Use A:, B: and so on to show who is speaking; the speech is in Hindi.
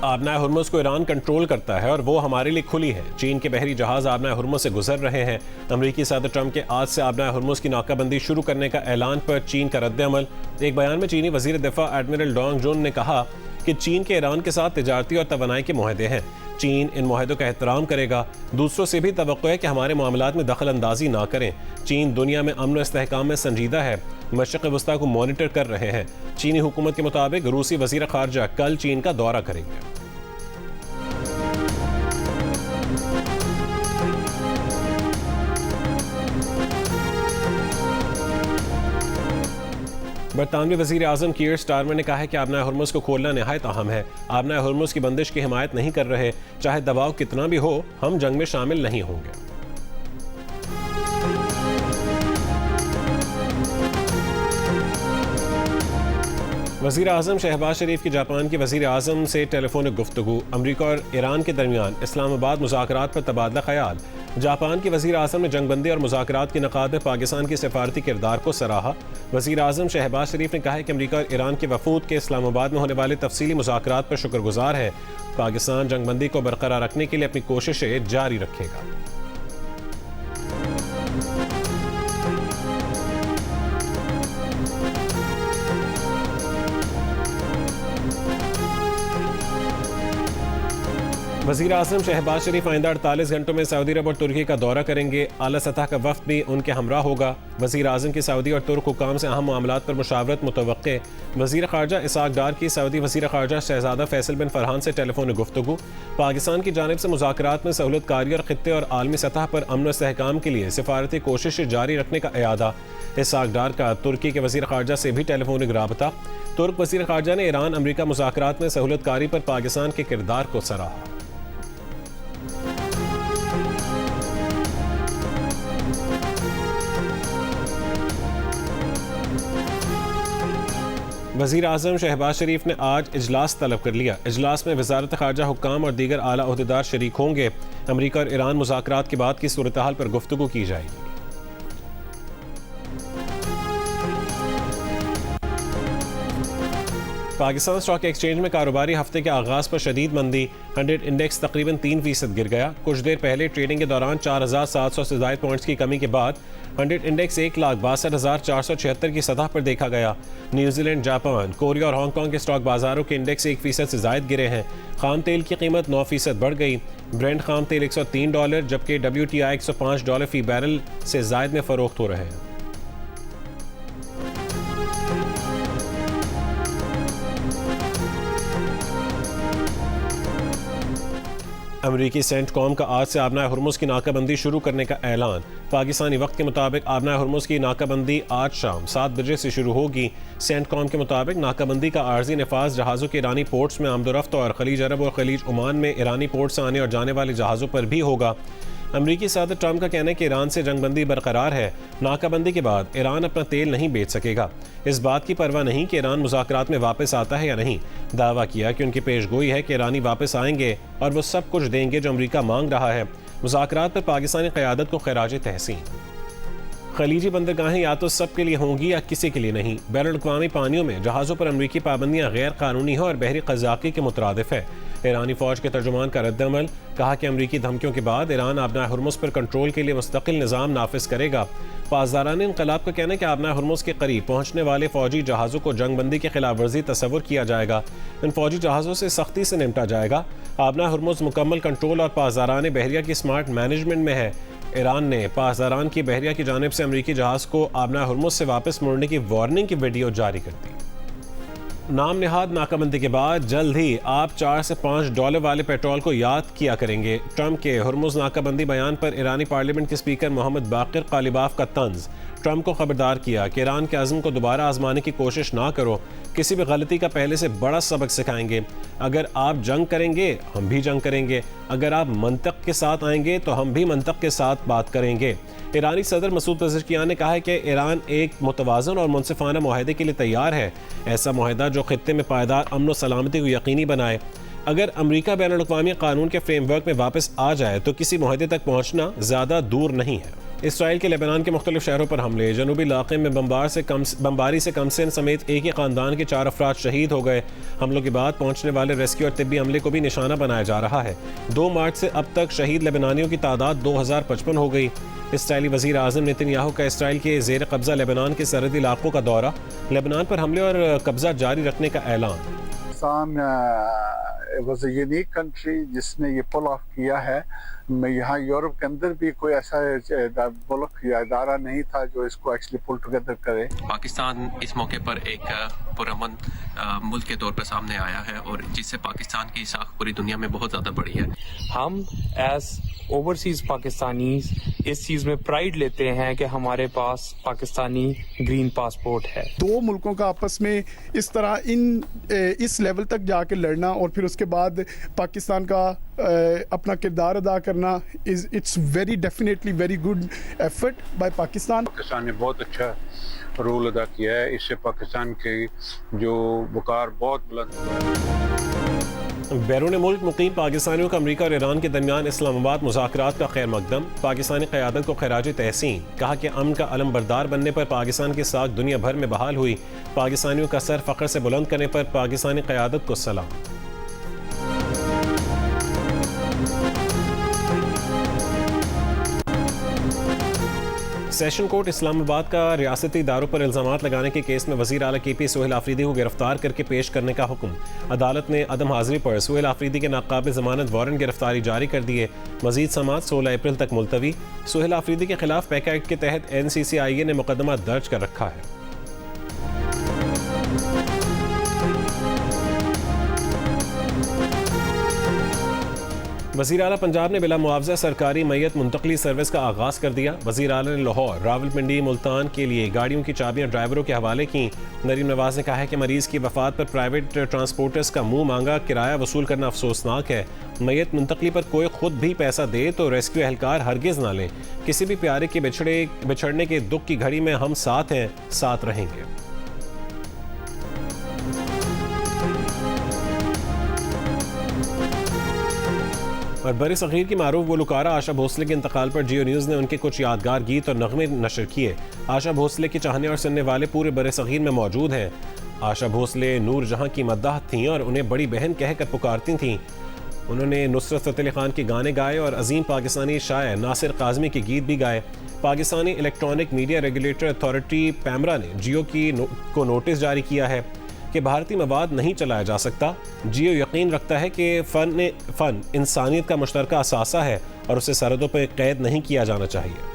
A: आबनाए हुर्मुज़ को ईरान कंट्रोल करता है और वो हमारे लिए खुली है। चीन के बहरी जहाज आबनाए हुर्मुज़ से गुजर रहे हैं। अमरीकी सदर ट्रंप के आज से आबनाए हुर्मुज़ की नाकाबंदी शुरू करने का ऐलान पर चीन का रद्द-ए-अमल। एक बयान में चीनी वज़ीर दिफा एडमिरल डोंग जुन ने कहा कि चीन के ईरान के साथ तिजारती और तवानाई के मुआहदे हैं। चीन इन मुआहदों का एहतराम करेगा। दूसरों से भी तवक्को है कि हमारे मामलात में दखल अंदाजी ना करें। चीन दुनिया में अमन और इस्तेहकाम में संजीदा है। मशरिक़ वस्ता को मॉनिटर कर रहे हैं। चीनी हुकूमत के मुताबिक रूसी वज़ीर ख़ारजा कल चीन का दौरा करेंगे। बरतानवी वज़ीर आज़म कीयर स्टारमर ने कहा है कि आबनाए हुर्मुज़ को खोलना निहायत अहम है। आबनाए हुर्मुज़ की बंदिश की हिमायत नहीं कर रहे। चाहे दबाव कितना भी हो, हम जंग में शामिल नहीं होंगे। वज़ीर आज़म शहबाज शरीफ की जापान के वज़ीर आज़म से टेलीफोनिक गुफ्तगू। अमरीका और ईरान के दरमियान इस्लामाबाद मुज़ाकरात पर तबादला ख़याल। जापान के वज़ीर आज़म ने जंगबंदी और मुज़ाकरात के नक़ाद में पाकिस्तान की सिफारती किरदार को सराहा। वज़ीर आज़म शहबाज शरीफ ने कहा है कि अमरीका और ईरान के वफूद के इस्लामाबाद में होने वाले तफसीली मुज़ाकरात पर शुक्रगुजार है। पाकिस्तान जंगबंदी को बरकरार रखने के लिए अपनी कोशिशें जारी रखेगा। वज़ीर आज़म शहबाज शरीफ आइंदा 48 घंटों में सऊदी अरब और तुर्की का दौरा करेंगे। आला सतह का वफ़द भी उनके हमरा होगा। वज़ीर आज़म की सऊदी और तुर्क हुकाम से अहम मामलात पर मुशावरत मुतवक्के। वज़ीर ख़ारजा इसाक डार की सऊदी वज़ीर ख़ारजा शहज़ादा फैसल बिन फरहान से टेलीफोनिक गुफ्तगू। पाकिस्तान की जानिब से मुज़ाकरात में सहूलत कारी और ख़ित्ते और आलमी सतह पर अमन और इस्तेहकाम के लिए सिफारती कोशिशें जारी रखने का इरादा। इसाक डार का तुर्की के वज़ीर ख़ारजा से भी टेलीफोनिक राबता। तुर्क वज़ीर ख़ारजा ने ईरान अमरीका मुज़ाकरात में सहूलत कारी पर पाकिस्तान के किरदार को सराहा। वज़ीर आज़म शहबाज शरीफ ने आज इजलास तलब कर लिया। इजलास में वज़ारत ख़ारजा हुक्काम और दीगर आला ओहदेदार शरीक होंगे। अमरीका और ईरान मुज़ाकरात के बाद की सूरत हाल पर गुफ्तगू की जाएगी। पाकिस्तान स्टॉक एक्सचेंज में कारोबारी हफ्ते के आगाज़ पर शदीद मंदी। 100 इंडेक्स तकरीबन 3% गिर गया। कुछ देर पहले ट्रेडिंग के दौरान 4,700 से ज़ायद पॉइंट्स की कमी के बाद 100 इंडेक्स 1,62,476 की सतह पर देखा गया। न्यूजीलैंड, जापान, कोरिया और हांगकॉन्ग के स्टॉक बाजारों के इंडेक्स 1% से ज़ायद गिरे हैं। खाम तेल की कीमत 9% बढ़ गई। ब्रेंट खाम तेल $103 जबकि WTI $105 फ़ी बैरल से ज़ायद में फ़रोख्त हो रहे हैं। अमरीकी सेंटकॉम का आज से आबनाए हुर्मुज़ की नाकाबंदी शुरू करने का ऐलान। पाकिस्तानी वक्त के मुताबिक आबनाए हुर्मुज़ की नाकाबंदी आज शाम 7 बजे से शुरू होगी। सेंटकॉम के मुताबिक नाकाबंदी का आर्जी नफाज जहाज़ों के ईरानी पोर्ट्स में आमदोरफ्त और खलीज अरब और खलीज ओमान में ईरानी पोर्ट से आने और जाने वाले जहाज़ों पर भी होगा। अमरीकी सदर ट्रंप का कहना है कि ईरान से जंगबंदी बरकरार है। नाकाबंदी के बाद ईरान अपना तेल नहीं बेच सकेगा। इस बात की परवाह नहीं कि ईरान मुज़ाकरात में वापस आता है या नहीं। दावा किया कि उनकी पेशगोई है कि ईरानी वापस आएंगे और वो सब कुछ देंगे जो अमरीका मांग रहा है। मुज़ाकरात पर पाकिस्तानी क़यादत को खराज तहसीन। खलीजी बंदरगाहें या तो सब के लिए होंगी या किसी के लिए नहीं। बैनुल-अक़वामी पानियों में जहाज़ों पर अमरीकी पाबंदियाँ गैर कानूनी है और बहरी क़ज़ाक़ी के मुतरादिफ है। ईरानी फ़ौज के तर्जुमान का रद्द-अमल। कहा कि अमरीकी धमकियों के बाद ईरान आबनाए हुर्मुज़ पर कंट्रोल के लिए मुस्तकिल निज़ाम नाफिज करेगा। पासदाराने इनक़लाब का कहना है कि आबनाए हुर्मुज़ के करीब पहुँचने वाले फ़ौजी जहाज़ों को जंगबंदी की खिलाफ वर्जी तस्वुर किया जाएगा। इन फ़ौजी जहाज़ों से सख्ती से निपटा जाएगा। आबनाए हुर्मुज़ मुकम्मल कंट्रोल और पासदाराने बहरिया की स्मार्ट मैनेजमेंट में है। ईरान ने पासदारान की बहरिया की जानिब से अमरीकी जहाज़ को आबनाए हुर्मुज़ से वापस मुड़ने की वार्निंग की वीडियो जारी कर दी। नाम निहाद नाकाबंदी के बाद जल्द ही आप $4 से $5 वाले पेट्रोल को याद किया करेंगे। ट्रंप के हुर्मुज़ नाकाबंदी बयान पर ईरानी पार्लियामेंट के स्पीकर मोहम्मद बाक़िर क़ालिबाफ़ का तंज़। ट्रंप को खबरदार किया कि ईरान के अज़्म को दोबारा आजमाने की कोशिश ना करो। किसी भी गलती का पहले से बड़ा सबक सिखाएंगे। अगर आप जंग करेंगे हम भी जंग करेंगे। अगर आप मंतक के साथ आएंगे तो हम भी मंतक के साथ बात करेंगे। ईरानी सदर मसूद पज़ेश्कियान ने कहा है कि ईरान एक मुतवाज़न और मुनसिफाना मुआहदे के लिए तैयार है। ऐसा मुआहदा जो खित्ते में पायदार अमन व सलामती को यकीनी बनाए। अगर अमरीका बैनुल-अक़वामी कानून के फ्रेमवर्क में वापस आ जाए तो किसी मुआहदे तक पहुँचना ज़्यादा दूर नहीं है। इसराइल के लेबनान के मुख्तलिफ शहरों पर हमले, जनूबी इलाके में बमबारी से कमसिन समेत एक ही ख़ानदान के 4 अफराद शहीद हो गए। हमलों के बाद पहुंचने वाले रेस्क्यू और तिब्बी अमले को भी निशाना बनाया जा रहा है। 2 मार्च से अब तक शहीद लेबनानियों की तादाद 2055 हो गई। इसराइली वज़ीर आज़म नेतन्याहू का इसराइल के ज़ेर कब्ज़ा लेबनान के सरहदी इलाकों का दौरा, लेबनान पर हमले और कब्ज़ा जारी रखने का ऐलान।
B: वॉज अ यूनिक कंट्री जिसने ये पुल ऑफ किया है। यहाँ यूरोप के अंदर भी कोई ऐसा मुल्क या इदारा नहीं था जो इसको एक्चुअली पुल टुगेदर करे।
C: पाकिस्तान इस मौके पर एक पुरअमन मुल्क के तौर पर सामने आया है और जिससे पाकिस्तान की साख पूरी दुनिया में बहुत ज़्यादा बड़ी है।
D: हम एज ओवरसीज पाकिस्तानीज इस चीज़ में प्राइड लेते हैं कि हमारे पास पाकिस्तानी ग्रीन पासपोर्ट है।
E: 2 मुल्कों का आपस में इस तरह इस लेवल तक जाके लड़ना और फिर उसके बाद पाकिस्तान का अपना किरदार अदा करना it's very definitely very good effort bye Pakistan.
F: Pakistan ने बहुत अच्छा रोल अदा किया है, इससे पाकिस्तान के जो वकार बहुत बुलंद हुआ है।
A: बैरून मुल्क मुकीम पाकिस्तानियों का अमरीका और ईरान के दरमियान इस्लामाबाद मुज़ाकरात का खैर मकदम, पाकिस्तानी क़यादत को खराज तहसीन, कहा कि अमन का अलम बरदार बनने पर पाकिस्तान की साख दुनिया भर में बहाल हुई। पाकिस्तानियों का सर फ़ख्र से बुलंद करने पर पाकिस्तानी क़यादत को सलाम। सेशन कोर्ट इस्लामाबाद का रियासती इदारों पर इल्ज़ामात लगाने के केस में वज़ीर आला KP सोहेल आफरीदी को गिरफ्तार करके पेश करने का हुक्म। अदालत ने अदम हाज़िरी पर सोहेल आफरीदी के नाकाबिल ज़मानत वारंट गिरफ्तारी जारी कर दिए। मज़ीद समाअत 16 अप्रैल तक मुलतवी। सोहेल आफरीदी के खिलाफ पैका एक्ट के तहत NCCIA ने मुकदमा दर्ज कर रखा है। वज़ीर आला पंजाब ने बिला मुआवजा सरकारी मैयत मुंतकली सर्विस का आगाज़ कर दिया। वज़ीर आला ने लाहौर, रावलपिंडी, मुल्तान के लिए गाड़ियों की चाबियां ड्राइवरों के हवाले की। नरीम नवाज ने कहा है कि मरीज़ की वफ़ात पर प्राइवेट ट्रांसपोर्टर्स का मुँह मांगा किराया वसूल करना अफसोसनाक है। मैयत मुंतकली पर कोई खुद भी पैसा दे तो रेस्क्यू एहलकार हरगिज़ ना लें। किसी भी प्यारे के बिछड़ने के दुख की घड़ी में हम साथ हैं, साथ रहेंगे। और बड़े सग़ीर की मारूफ गुलकारा आशा भोसले के इंतकाल पर जियो न्यूज़ ने उनके कुछ यादगार गीत और नगमे नशर किए। आशा भोसले के चाहने और सुनने वाले पूरे बड़े सग़ीर में मौजूद हैं। आशा भोसले नूर जहां की मद्दाह थीं और उन्हें बड़ी बहन कहकर पुकारती थीं। उन्होंने नुसरत फ़तेह अली खान के गाने गाए और अजीम पाकिस्तानी शायर नासिर काज़मी के गीत भी गाए। Pakistani electronic media regulator authority PEMRA ने जियो को नोटिस जारी किया है कि भारतीय मवाद नहीं चलाया जा सकता। जियो यकीन रखता है कि फ़न इंसानियत का मुश्तरका असासा है और उसे सरहदों पर कैद नहीं किया जाना चाहिए।